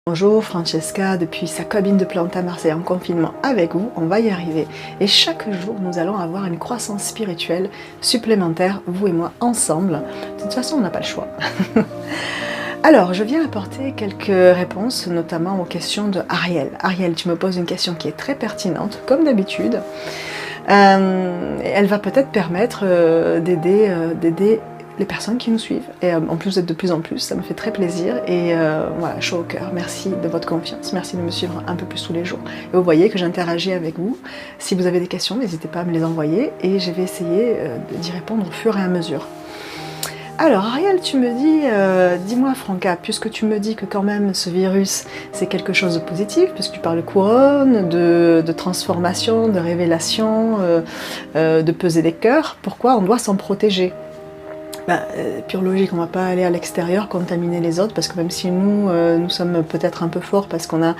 Bonjour Francesca, depuis sa cabine de plantes à Marseille en confinement avec vous, on va y arriver. Et chaque jour, nous allons avoir une croissance spirituelle supplémentaire, vous et moi, ensemble. De toute façon, on n'a pas le choix. Alors, je viens apporter quelques réponses, notamment aux questions de Ariel. Ariel, tu me poses une question qui est très pertinente, comme d'habitude. Elle va peut-être permettre d'aider les personnes qui nous suivent. Et en plus, vous êtes de plus en plus, ça me fait très plaisir. Et voilà, chaud au cœur. Merci de votre confiance. Merci de me suivre un peu plus tous les jours. Et vous voyez que j'interagis avec vous. Si vous avez des questions, n'hésitez pas à me les envoyer. Et je vais essayer d'y répondre au fur et à mesure. Alors Ariel, tu me dis, dis-moi Franca, puisque tu me dis que quand même ce virus c'est quelque chose de positif, puisque tu parles de couronne, de transformation, de révélation, de peser des cœurs, pourquoi on doit s'en protéger? Pure logique, on ne va pas aller à l'extérieur contaminer les autres, parce que même si nous sommes peut-être un peu forts parce qu'on a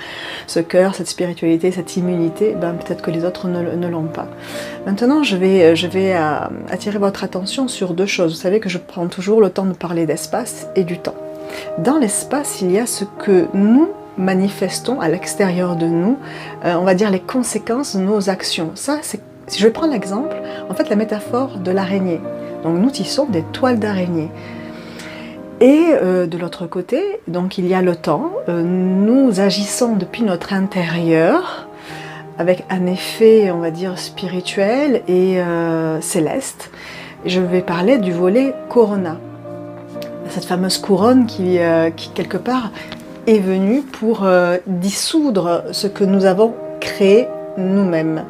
ce cœur, cette spiritualité, cette immunité, peut-être que les autres ne l'ont pas. Maintenant, je vais attirer votre attention sur deux choses. Vous savez que je prends toujours le temps de parler d'espace et du temps. Dans l'espace, il y a ce que nous manifestons à l'extérieur de nous, on va dire les conséquences de nos actions. Ça, si je vais prendre l'exemple, en fait la métaphore de l'araignée. Donc nous tissons des toiles d'araignée. Et de l'autre côté, donc il y a le temps. Nous agissons depuis notre intérieur avec un effet, on va dire, spirituel et céleste. Je vais parler du volet Corona. Cette fameuse couronne qui quelque part est venue pour dissoudre ce que nous avons créé nous-mêmes.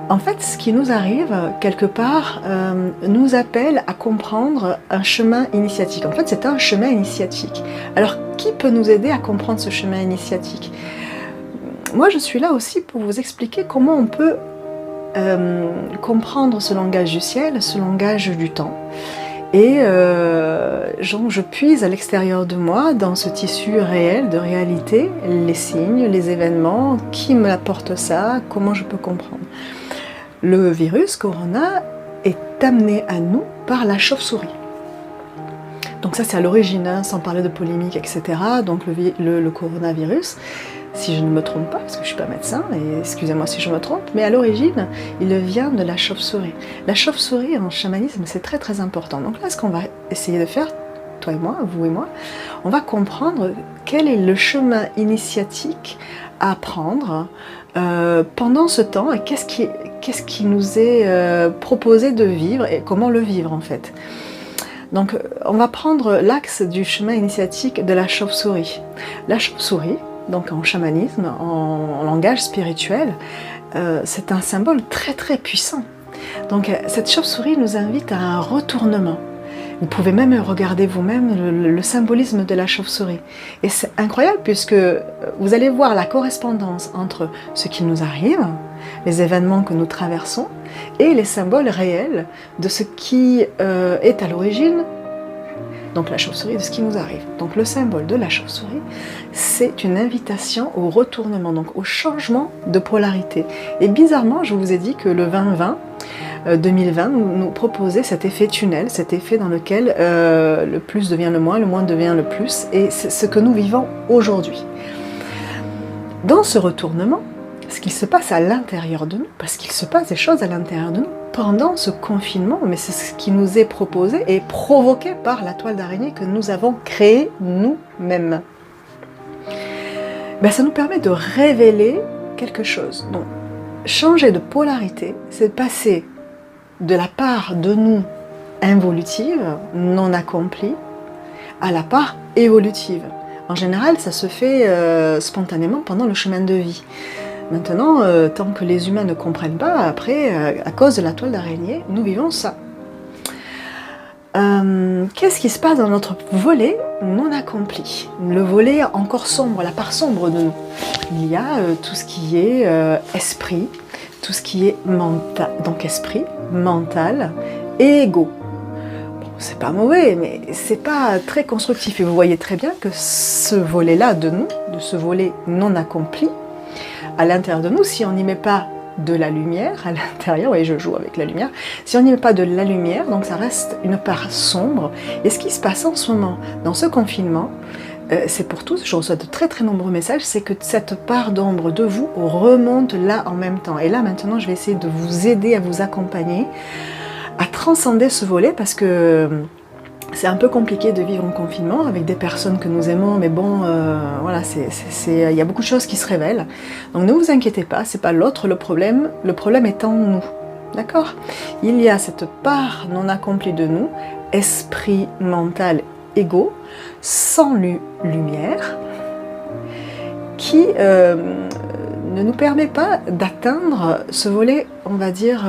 En fait, ce qui nous arrive, quelque part, nous appelle à comprendre un chemin initiatique. En fait, c'est un chemin initiatique. Alors, qui peut nous aider à comprendre ce chemin initiatique? Moi, je suis là aussi pour vous expliquer comment on peut comprendre ce langage du ciel, ce langage du temps. Et je puise à l'extérieur de moi, dans ce tissu réel, de réalité, les signes, les événements, qui me apporte ça, comment je peux comprendre. Le virus Corona est amené à nous par la chauve-souris. Donc ça c'est à l'origine, sans parler de polémique, etc. Donc le coronavirus, si je ne me trompe pas, parce que je ne suis pas médecin, et excusez-moi si je me trompe, mais à l'origine, il vient de la chauve-souris. La chauve-souris en chamanisme, c'est très très important. Donc là, ce qu'on va essayer de faire, toi et moi, vous et moi, on va comprendre quel est le chemin initiatique à prendre pendant ce temps et qu'est-ce qui nous est proposé de vivre et comment le vivre en fait. Donc on va prendre l'axe du chemin initiatique de la chauve-souris. La chauve-souris, donc en chamanisme, en langage spirituel, c'est un symbole très très puissant. Donc cette chauve-souris nous invite à un retournement. Vous pouvez même regarder vous-même le symbolisme de la chauve-souris. Et c'est incroyable puisque vous allez voir la correspondance entre ce qui nous arrive, les événements que nous traversons, et les symboles réels de ce qui est à l'origine, donc la chauve-souris, de ce qui nous arrive. Donc le symbole de la chauve-souris, c'est une invitation au retournement, donc au changement de polarité. Et bizarrement, je vous ai dit que le 2020 nous proposait cet effet tunnel, cet effet dans lequel le plus devient le moins devient le plus, et c'est ce que nous vivons aujourd'hui. Dans ce retournement, ce qui se passe à l'intérieur de nous, parce qu'il se passe des choses à l'intérieur de nous pendant ce confinement, mais c'est ce qui nous est proposé et provoqué par la toile d'araignée que nous avons créée nous-mêmes. Ça nous permet de révéler quelque chose. Donc, changer de polarité, c'est passer de la part de nous involutive, non accomplie, à la part évolutive. En général, ça se fait spontanément pendant le chemin de vie. Maintenant, tant que les humains ne comprennent pas, après, à cause de la toile d'araignée, nous vivons ça. Qu'est-ce qui se passe dans notre volet non accompli? Le volet encore sombre, la part sombre de nous. Il y a tout ce qui est esprit, tout ce qui est mental, donc esprit, mental et ego. Bon, c'est pas mauvais, mais c'est pas très constructif. Et vous voyez très bien que ce volet-là de nous, de ce volet non accompli, à l'intérieur de nous, si on n'y met pas de la lumière à l'intérieur, oui, je joue avec la lumière, si on n'y met pas de la lumière, donc ça reste une part sombre. Et ce qui se passe en ce moment, dans ce confinement, c'est pour tous, je reçois de très très nombreux messages, c'est que cette part d'ombre de vous remonte là en même temps. Et là maintenant, je vais essayer de vous aider, à vous accompagner, à transcender ce volet, parce que c'est un peu compliqué de vivre en confinement avec des personnes que nous aimons, mais bon, voilà, il y a beaucoup de choses qui se révèlent. Donc ne vous inquiétez pas, c'est pas l'autre le problème est en nous. D'accord? Il y a cette part non accomplie de nous, esprit, mental, ego, sans lumière, qui ne nous permet pas d'atteindre ce volet, on va dire,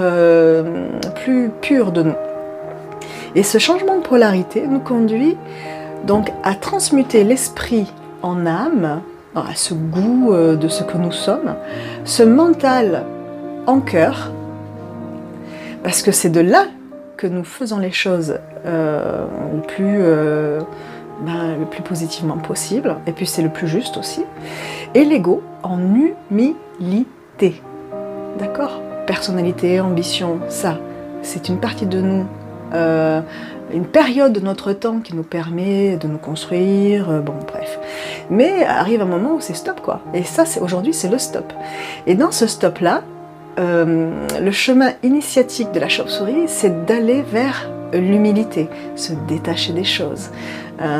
plus pur de nous. Et ce changement de polarité nous conduit donc à transmuter l'esprit en âme, à ce goût de ce que nous sommes, ce mental en cœur, parce que c'est de là que nous faisons les choses le plus positivement possible, et puis c'est le plus juste aussi, et l'ego en humilité. D'accord? Personnalité, ambition, ça, c'est une partie de nous, une période de notre temps qui nous permet de nous construire, bon bref. Mais arrive un moment où c'est stop quoi, et ça aujourd'hui c'est le stop. Et dans ce stop là, le chemin initiatique de la chauve-souris, c'est d'aller vers l'humilité, se détacher des choses,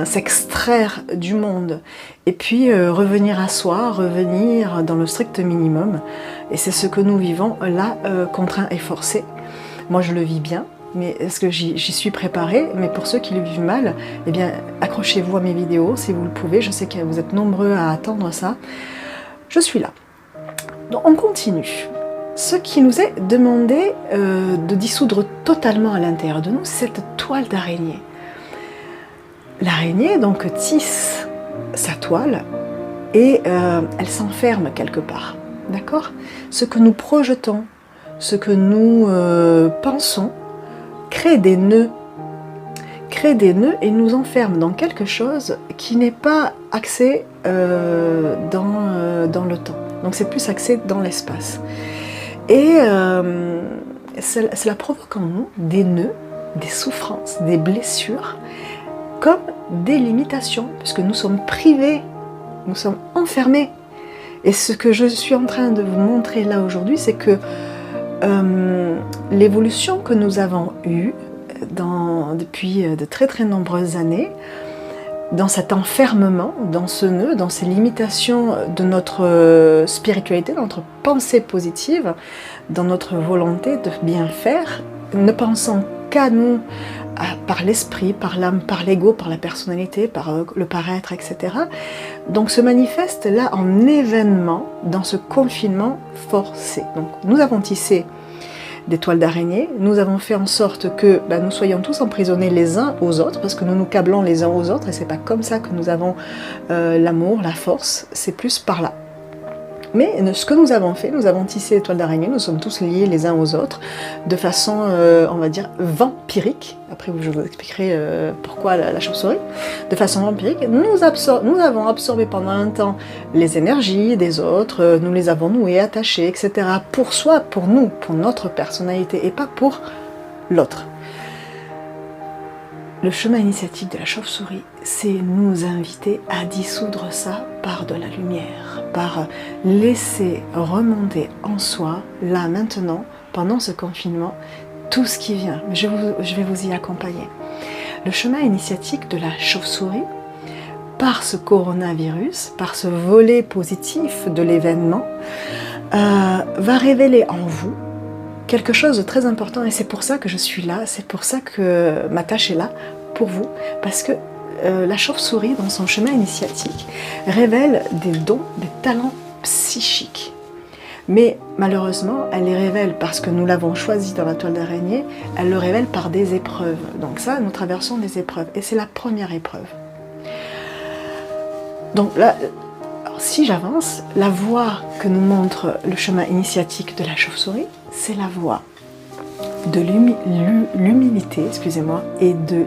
s'extraire du monde, et puis revenir à soi, revenir dans le strict minimum. Et c'est ce que nous vivons là, contraint et forcé. Moi je le vis bien, mais est-ce que j'y suis préparée? Mais pour ceux qui le vivent mal, eh bien accrochez-vous à mes vidéos si vous le pouvez, je sais que vous êtes nombreux à attendre ça. Je suis là. Donc on continue. Ce qui nous est demandé de dissoudre totalement à l'intérieur de nous, c'est cette toile d'araignée. L'araignée donc tisse sa toile et elle s'enferme quelque part. D'accord? Ce que nous projetons, ce que nous pensons, crée des nœuds et nous enferme dans quelque chose qui n'est pas axé dans le temps. Donc c'est plus axé dans l'espace. Et cela provoque en nous des nœuds, des souffrances, des blessures, comme des limitations, puisque nous sommes privés, nous sommes enfermés. Et ce que je suis en train de vous montrer là aujourd'hui, c'est que l'évolution que nous avons eue depuis de très très nombreuses années, dans cet enfermement, dans ce nœud, dans ces limitations de notre spiritualité, dans notre pensée positive, dans notre volonté de bien faire, ne pensant qu'à nous, par l'esprit, par l'âme, par l'ego, par la personnalité, par le paraître, etc. Donc se manifeste là en événement dans ce confinement forcé. Donc nous avons tissé des toiles d'araignée, nous avons fait en sorte que nous soyons tous emprisonnés les uns aux autres, parce que nous nous câblons les uns aux autres, et c'est pas comme ça que nous avons l'amour, la force, c'est plus par là. Mais ce que nous avons fait, nous avons tissé des toiles d'araignée, nous sommes tous liés les uns aux autres, de façon, on va dire, vampirique. Après, je vous expliquerai pourquoi la chauve-souris. De façon vampirique, nous avons absorbé pendant un temps les énergies des autres, nous les avons nouées, attachées, etc. Pour soi, pour nous, pour notre personnalité, et pas pour l'autre. Le chemin initiatique de la chauve-souris, c'est nous inviter à dissoudre ça par de la lumière, par laisser remonter en soi, là maintenant, pendant ce confinement, tout ce qui vient. Je vais vous y accompagner. Le chemin initiatique de la chauve-souris, par ce coronavirus, par ce volet positif de l'événement, va révéler en vous quelque chose de très important, et c'est pour ça que je suis là, c'est pour ça que ma tâche est là, pour vous, parce que la chauve-souris, dans son chemin initiatique, révèle des dons, des talents psychiques. Mais malheureusement, elle les révèle parce que nous l'avons choisi dans la toile d'araignée, elle le révèle par des épreuves. Donc ça, nous traversons des épreuves, et c'est la première épreuve. Donc là, alors si j'avance, la voie que nous montre le chemin initiatique de la chauve-souris, c'est la voie de l'humilité, excusez-moi, et de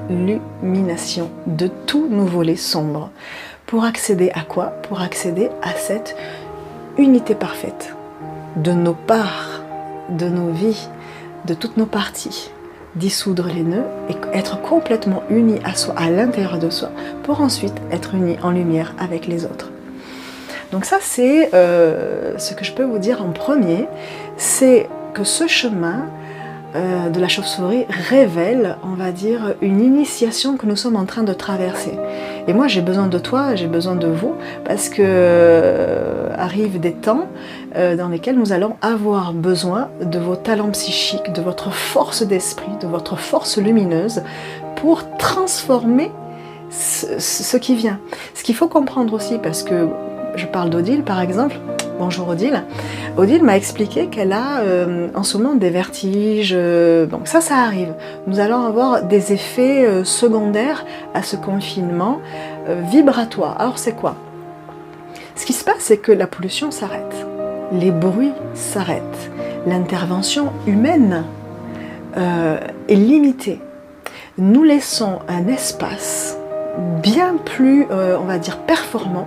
l'illumination de tous nos volets sombres. Pour accéder à quoi? Pour accéder à cette unité parfaite de nos parts, de nos vies, de toutes nos parties, dissoudre les nœuds et être complètement uni à soi, à l'intérieur de soi, pour ensuite être uni en lumière avec les autres. Donc ça, c'est ce que je peux vous dire en premier, c'est que ce chemin de la chauve-souris révèle, on va dire, une initiation que nous sommes en train de traverser. Et moi, j'ai besoin de toi, j'ai besoin de vous, parce que arrivent des temps dans lesquels nous allons avoir besoin de vos talents psychiques, de votre force d'esprit, de votre force lumineuse, pour transformer ce qui vient. Ce qu'il faut comprendre aussi, parce que je parle d'Odile par exemple. Bonjour Odile. Odile m'a expliqué qu'elle a en ce moment des vertiges, donc ça arrive. Nous allons avoir des effets secondaires à ce confinement vibratoire. Alors c'est quoi? Ce qui se passe, c'est que la pollution s'arrête, les bruits s'arrêtent, l'intervention humaine est limitée. Nous laissons un espace bien plus, on va dire, performant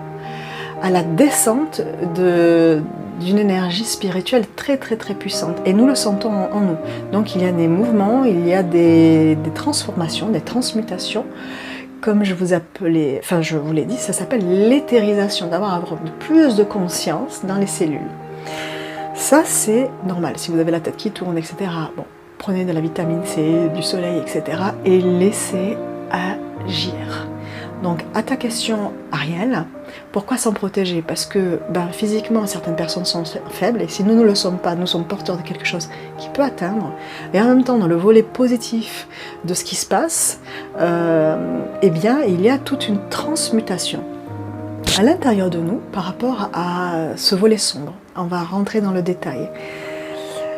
à la descente d'une énergie spirituelle très puissante. Et nous le sentons en nous. Donc il y a des mouvements, il y a des transformations, des transmutations, comme je vous l'ai dit, ça s'appelle l'éthérisation, d'avoir plus de conscience dans les cellules. Ça c'est normal, si vous avez la tête qui tourne, etc. Bon, prenez de la vitamine C, du soleil, etc. et laissez agir. Donc à ta question Ariel, pourquoi s'en protéger? Parce que physiquement certaines personnes sont faibles et si nous ne le sommes pas, nous sommes porteurs de quelque chose qui peut atteindre. Et en même temps dans le volet positif de ce qui se passe, eh bien il y a toute une transmutation à l'intérieur de nous par rapport à ce volet sombre. On va rentrer dans le détail.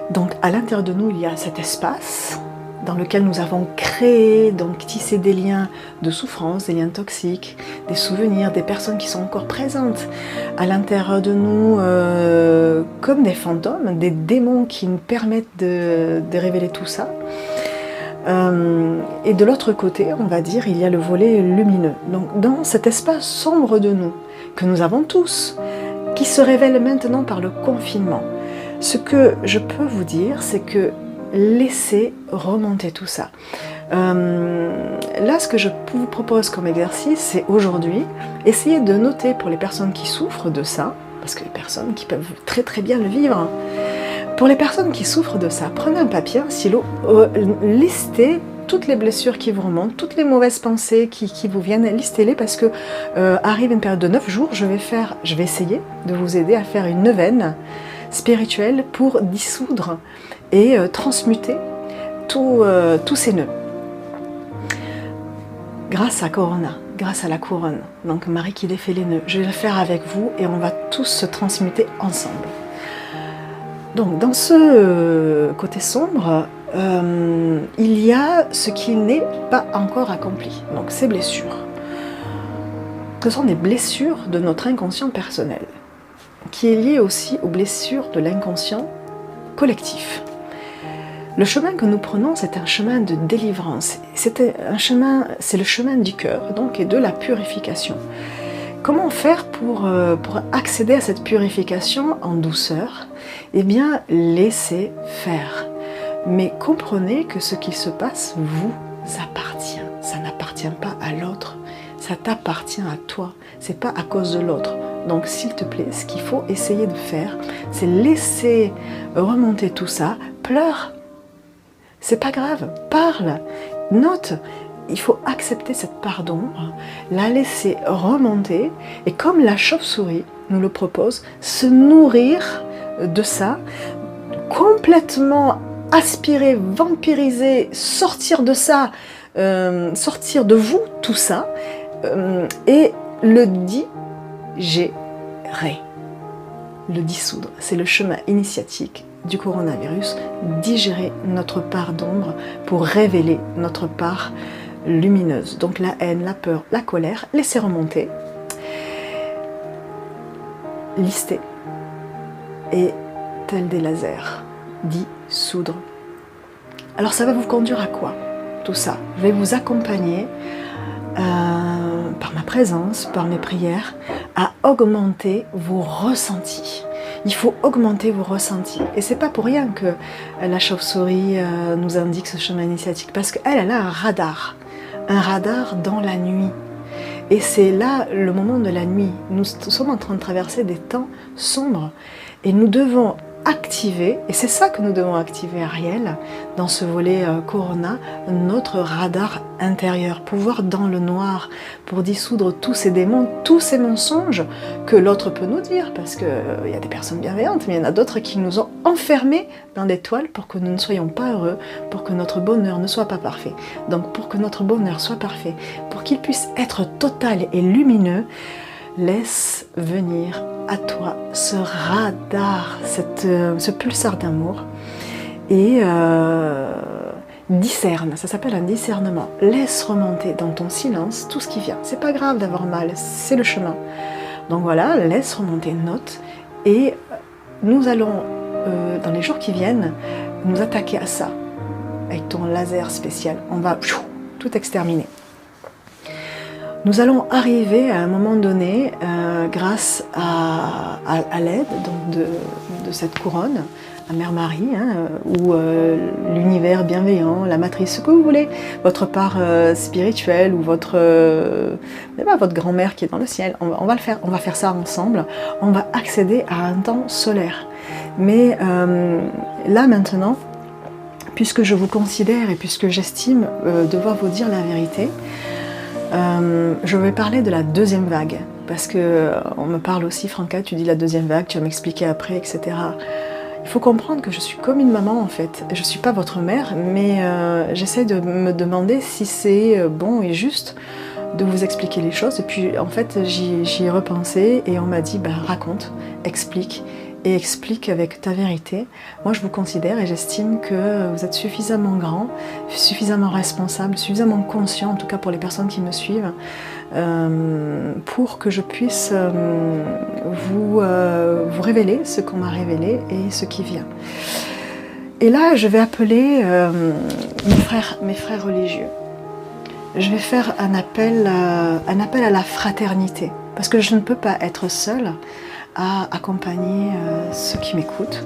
Donc à l'intérieur de nous il y a cet espace dans lequel nous avons créé, donc tissé des liens de souffrance, des liens toxiques, des souvenirs, des personnes qui sont encore présentes à l'intérieur de nous comme des fantômes, des démons qui nous permettent de révéler tout ça. Et de l'autre côté, on va dire, il y a le volet lumineux. Donc dans cet espace sombre de nous, que nous avons tous, qui se révèle maintenant par le confinement, ce que je peux vous dire, c'est que laissez remonter tout ça. Là, ce que je vous propose comme exercice, c'est aujourd'hui, essayer de noter pour les personnes qui souffrent de ça, parce que les personnes qui peuvent très bien le vivre, pour les personnes qui souffrent de ça, prenez un papier, un stylo, listez toutes les blessures qui vous remontent, toutes les mauvaises pensées qui vous viennent, listez-les parce que arrive une période de 9 jours, je vais essayer de vous aider à faire une neuvaine spirituelle pour dissoudre et transmuter tous ces nœuds. Grâce à Corona, grâce à la couronne, donc Marie qui défait les nœuds, je vais le faire avec vous et on va tous se transmuter ensemble. Donc dans ce côté sombre, il y a ce qui n'est pas encore accompli, donc ces blessures. Ce sont des blessures de notre inconscient personnel, qui est lié aussi aux blessures de l'inconscient collectif. Le chemin que nous prenons, c'est un chemin de délivrance. C'est le chemin du cœur, donc, et de la purification. Comment faire pour accéder à cette purification en douceur? Eh bien, laissez faire. Mais comprenez que ce qui se passe vous appartient. Ça n'appartient pas à l'autre. Ça t'appartient à toi. C'est pas à cause de l'autre. Donc, s'il te plaît, ce qu'il faut essayer de faire, c'est laisser remonter tout ça. Pleure. C'est pas grave. Parle. Note. Il faut accepter cette part d'ombre, la laisser remonter et comme la chauve-souris nous le propose, se nourrir de ça, complètement aspirer, vampiriser, sortir de ça, sortir de vous tout ça et le digérer, le dissoudre. C'est le chemin initiatique du coronavirus, digérer notre part d'ombre pour révéler notre part lumineuse. Donc la haine, la peur, la colère, laissez remonter, listez et tel des lasers, dissoudre. Alors ça va vous conduire à quoi tout ça? Je vais vous accompagner par ma présence, par mes prières, à augmenter vos ressentis. Il faut augmenter vos ressentis. Et c'est pas pour rien que la chauve-souris nous indique ce chemin initiatique, parce qu'elle a un radar dans la nuit. Et c'est là le moment de la nuit. Nous sommes en train de traverser des temps sombres et nous devons activer, et c'est ça que nous devons activer, Ariel, dans ce volet Corona, notre radar intérieur, pour voir dans le noir, pour dissoudre tous ces démons, tous ces mensonges que l'autre peut nous dire, parce qu'il y a des personnes bienveillantes, mais il y en a d'autres qui nous ont enfermés dans des toiles pour que nous ne soyons pas heureux, pour que notre bonheur ne soit pas parfait. Donc pour que notre bonheur soit parfait, pour qu'il puisse être total et lumineux, laisse venir à toi ce radar, ce pulsar d'amour et discerne, ça s'appelle un discernement. Laisse remonter dans ton silence tout ce qui vient. C'est pas grave d'avoir mal, c'est le chemin. Donc voilà, laisse remonter, note, et nous allons, dans les jours qui viennent, nous attaquer à ça avec ton laser spécial. On va tout exterminer. Nous allons arriver à un moment donné, grâce à l'aide de cette couronne, à Mère Marie, ou l'univers bienveillant, la matrice, ce que vous voulez, votre part spirituelle ou votre grand-mère qui est dans le ciel. On va faire ça ensemble. On va accéder à un temps solaire. Mais là maintenant, puisque je vous considère et puisque j'estime devoir vous dire la vérité, je vais parler de la deuxième vague, parce que on me parle aussi, Franca, tu dis la deuxième vague, tu vas m'expliquer après, etc. Il faut comprendre que je suis comme une maman en fait. Je ne suis pas votre mère, mais j'essaie de me demander si c'est bon et juste de vous expliquer les choses. Et puis en fait, j'y ai repensé et on m'a dit, raconte, explique. Et explique avec ta vérité. Moi, je vous considère et j'estime que vous êtes suffisamment grand, suffisamment responsable, suffisamment conscient, en tout cas pour les personnes qui me suivent, pour que je puisse vous révéler ce qu'on m'a révélé et ce qui vient. Et là, je vais appeler mes frères religieux. Je vais faire un appel à la fraternité, parce que je ne peux pas être seule à accompagner ceux qui m'écoutent.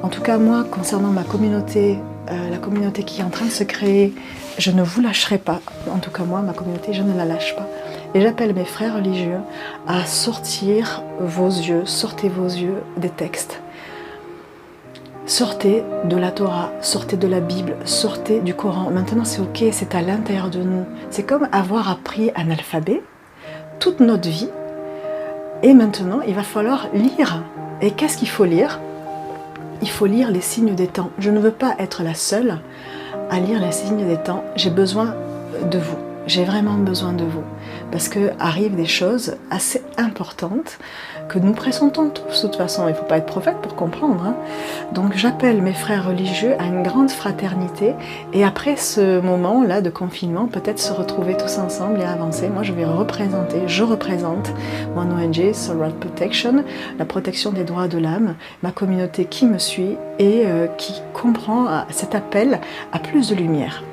En tout cas, moi, concernant ma communauté, la communauté qui est en train de se créer, je ne vous lâcherai pas. En tout cas, moi, ma communauté, je ne la lâche pas. Et j'appelle mes frères religieux à sortir vos yeux, sortez vos yeux des textes. Sortez de la Torah, sortez de la Bible, sortez du Coran. Maintenant, c'est ok, c'est à l'intérieur de nous. C'est comme avoir appris un alphabet toute notre vie. Et maintenant, il va falloir lire. Et qu'est-ce qu'il faut lire? Il faut lire les signes des temps. Je ne veux pas être la seule à lire les signes des temps. J'ai besoin de vous. J'ai vraiment besoin de vous. Parce que arrivent des choses assez importantes que nous pressentons tous de toute façon. Il ne faut pas être prophète pour comprendre. Donc j'appelle mes frères religieux à une grande fraternité. Et après ce moment-là de confinement, peut-être se retrouver tous ensemble et avancer. Moi je représente mon ONG, Soul World Protection, la protection des droits de l'âme, ma communauté qui me suit et qui comprend cet appel à plus de lumière.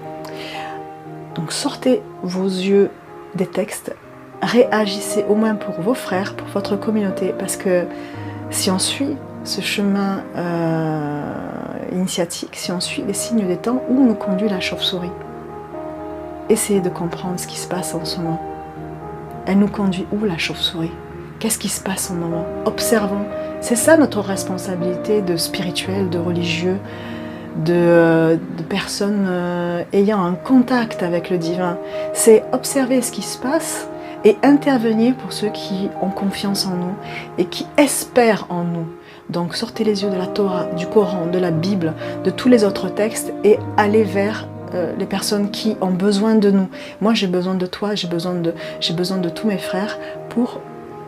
Donc sortez vos yeux des textes, réagissez au moins pour vos frères, pour votre communauté, parce que si on suit ce chemin initiatique, si on suit les signes des temps, où nous conduit la chauve-souris? Essayez de comprendre ce qui se passe en ce moment. Elle nous conduit où, la chauve-souris? Qu'est-ce qui se passe en ce moment? Observons. C'est ça notre responsabilité de spirituel, de religieux, de personnes ayant un contact avec le divin. C'est observer ce qui se passe et intervenir pour ceux qui ont confiance en nous et qui espèrent en nous. Donc sortez les yeux de la Torah, du Coran, de la Bible, de tous les autres textes et allez vers les personnes qui ont besoin de nous. Moi j'ai besoin de toi, j'ai besoin de tous mes frères pour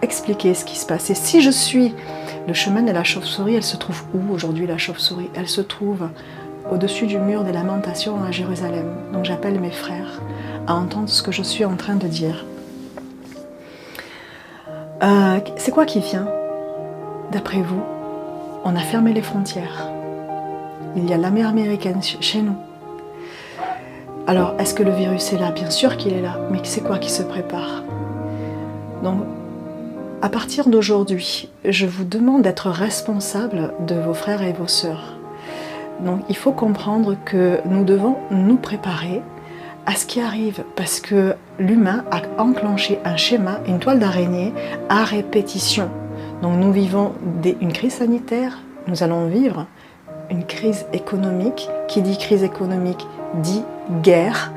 expliquer ce qui se passe. Et si je suis le chemin de la chauve-souris, elle se trouve où aujourd'hui, la chauve-souris? Elle se trouve au-dessus du mur des lamentations à Jérusalem. Donc j'appelle mes frères à entendre ce que je suis en train de dire. C'est quoi qui vient? D'après vous, on a fermé les frontières. Il y a la mer américaine chez nous. Alors, est-ce que le virus est là? Bien sûr qu'il est là, mais c'est quoi qui se prépare? Donc, À partir d'aujourd'hui, je vous demande d'être responsable de vos frères et vos sœurs. Donc il faut comprendre que nous devons nous préparer à ce qui arrive, parce que l'humain a enclenché un schéma, une toile d'araignée à répétition. Donc nous vivons une crise sanitaire, nous allons vivre une crise économique. Qui dit crise économique dit guerre,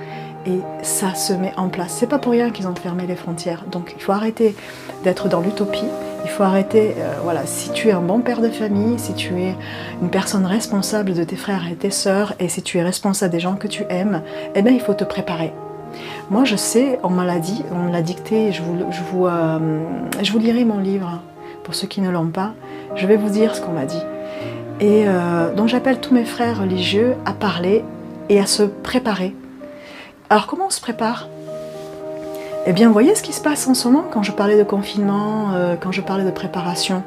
et ça se met en place. C'est pas pour rien qu'ils ont fermé les frontières. Donc il faut arrêter d'être dans l'utopie. Il faut arrêter, voilà, si tu es un bon père de famille, si tu es une personne responsable de tes frères et tes sœurs, et si tu es responsable des gens que tu aimes, eh bien il faut te préparer. Moi je sais, on me l'a dit, on me l'a dicté, je vous lirai mon livre, pour ceux qui ne l'ont pas, je vais vous dire ce qu'on m'a dit. Et donc j'appelle tous mes frères religieux à parler et à se préparer. Alors comment on se prépare ? Eh bien, vous voyez ce qui se passe en ce moment quand je parlais de confinement, quand je parlais de préparation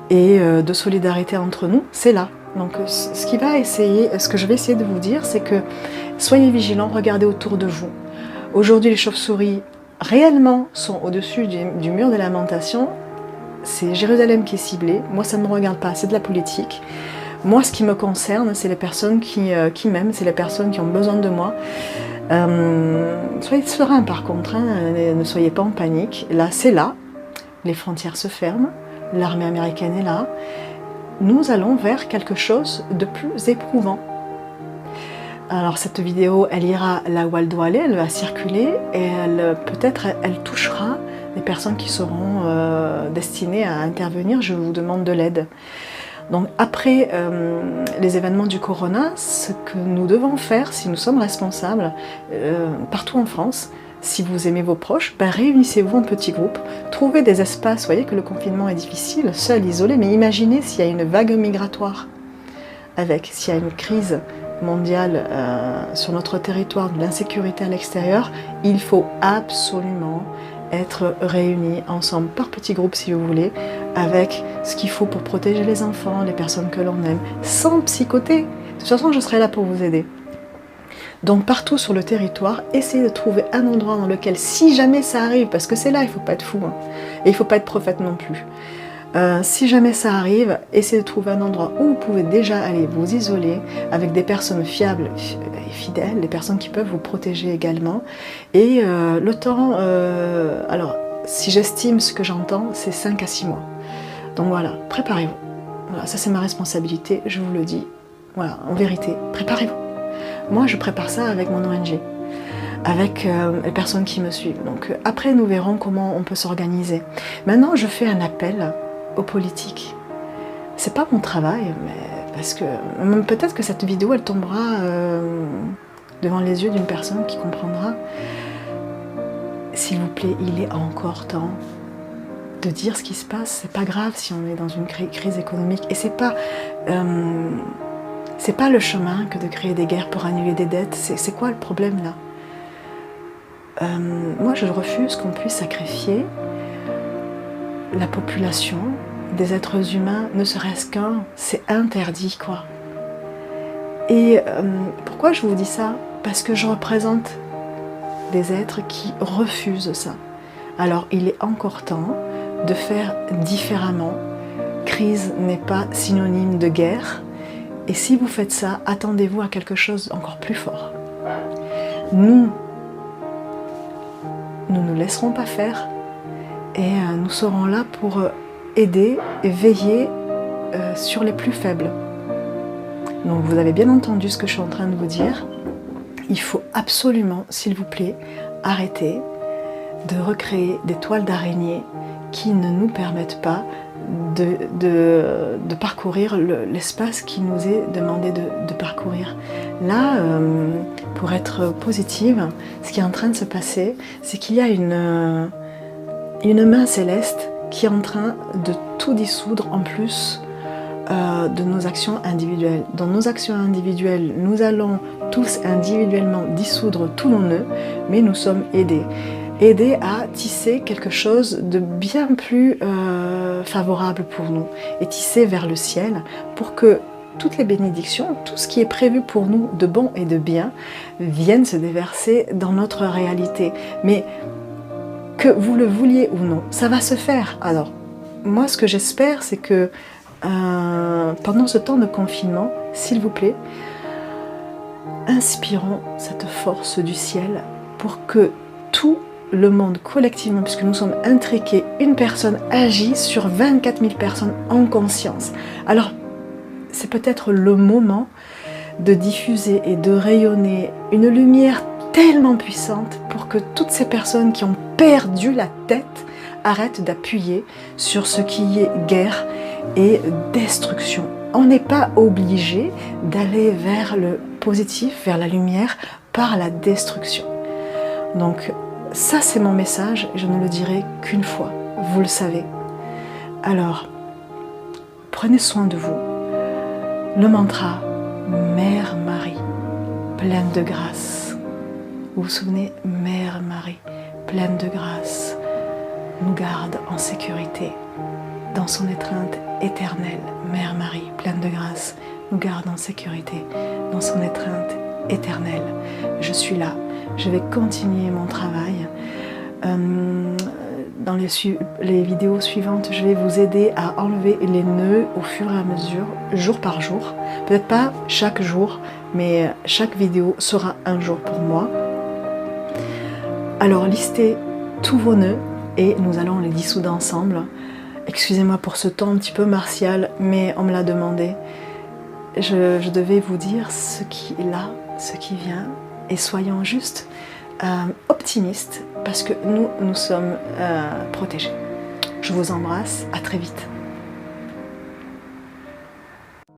et de solidarité entre nous, c'est là. Donc, ce que je vais essayer de vous dire, c'est que soyez vigilants, regardez autour de vous. Aujourd'hui, les chauves-souris réellement sont au-dessus du mur des lamentations. C'est Jérusalem qui est ciblée. Moi, ça ne me regarde pas, c'est de la politique. Moi, ce qui me concerne, c'est les personnes qui m'aiment, c'est les personnes qui ont besoin de moi. Soyez sereins par contre, hein, ne soyez pas en panique. Là, c'est là, les frontières se ferment, l'armée américaine est là. Nous allons vers quelque chose de plus éprouvant. Alors cette vidéo, elle ira là où elle doit aller, elle va circuler et peut-être elle touchera les personnes qui seront destinées à intervenir. Je vous demande de l'aide. Donc après les événements du corona, ce que nous devons faire, si nous sommes responsables, partout en France, si vous aimez vos proches, ben réunissez-vous en petits groupes, trouvez des espaces, vous voyez que le confinement est difficile, seul, isolé, mais imaginez s'il y a une vague migratoire, s'il y a une crise mondiale sur notre territoire, de l'insécurité à l'extérieur, il faut absolument être réunis ensemble par petits groupes si vous voulez, avec ce qu'il faut pour protéger les enfants, les personnes que l'on aime, sans psychoter. De toute façon, je serai là pour vous aider. Donc partout sur le territoire, essayez de trouver un endroit dans lequel, si jamais ça arrive, parce que c'est là, il ne faut pas être fou, hein, et il ne faut pas être prophète non plus. Si jamais ça arrive, essayez de trouver un endroit où vous pouvez déjà aller vous isoler avec des personnes fiables et fidèles, des personnes qui peuvent vous protéger également. Et le temps, alors si j'estime ce que j'entends, c'est 5 à 6 mois. Donc voilà, préparez-vous. Voilà, ça c'est ma responsabilité, je vous le dis. Voilà, en vérité, préparez-vous. Moi je prépare ça avec mon ONG, avec les personnes qui me suivent. Donc après nous verrons comment on peut s'organiser. Maintenant je fais un appel aux politiques. C'est pas mon travail, mais parce que peut-être que cette vidéo elle tombera devant les yeux d'une personne qui comprendra. S'il vous plaît, il est encore temps de dire ce qui se passe. C'est pas grave si on est dans une crise économique, et c'est pas le chemin que de créer des guerres pour annuler des dettes. C'est quoi le problème là? Moi je refuse qu'on puisse sacrifier la population, des êtres humains, ne serait-ce qu'un, c'est interdit quoi. Et pourquoi je vous dis ça? Parce que je représente des êtres qui refusent ça. Alors il est encore temps de faire différemment. Crise n'est pas synonyme de guerre, et si vous faites ça, attendez-vous à quelque chose encore plus fort. Nous ne laisserons pas faire, et nous serons là pour aider et veiller sur les plus faibles. Donc vous avez bien entendu ce que je suis en train de vous dire. Il faut absolument, s'il vous plaît, arrêter de recréer des toiles d'araignée qui ne nous permettent pas de parcourir l'espace qui nous est demandé de parcourir. Là, pour être positive, ce qui est en train de se passer, c'est qu'il y a une main céleste qui est en train de tout dissoudre en plus de nos actions individuelles. Dans nos actions individuelles, nous allons tous individuellement dissoudre tous nos nœuds, mais nous sommes aidés à tisser quelque chose de bien plus favorable pour nous, et tisser vers le ciel pour que toutes les bénédictions, tout ce qui est prévu pour nous de bon et de bien, viennent se déverser dans notre réalité. Mais que vous le vouliez ou non, ça va se faire. Alors, moi, ce que j'espère, c'est que pendant ce temps de confinement, s'il vous plaît, inspirons cette force du ciel pour que tout le monde collectivement, puisque nous sommes intriqués, une personne agit sur 24 000 personnes en conscience. Alors, c'est peut-être le moment de diffuser et de rayonner une lumière tellement puissante pour que toutes ces personnes qui ont perdu la tête arrêtent d'appuyer sur ce qui est guerre et destruction. On n'est pas obligé d'aller vers le positif, vers la lumière, par la destruction. Donc ça c'est mon message, je ne le dirai qu'une fois, vous le savez. Alors, prenez soin de vous. Le mantra Mère Marie, pleine de grâce. Vous vous souvenez, Mère Marie, pleine de grâce, nous garde en sécurité dans son étreinte éternelle. Mère Marie, pleine de grâce, nous garde en sécurité dans son étreinte éternelle. Je suis là, je vais continuer mon travail. Dans les vidéos suivantes, je vais vous aider à enlever les nœuds au fur et à mesure, jour par jour. Peut-être pas chaque jour, mais chaque vidéo sera un jour pour moi. Alors listez tous vos nœuds et nous allons les dissoudre ensemble. Excusez-moi pour ce ton un petit peu martial, mais on me l'a demandé. Je devais vous dire ce qui est là, ce qui vient, et soyons juste optimistes, parce que nous sommes protégés. Je vous embrasse, à très vite.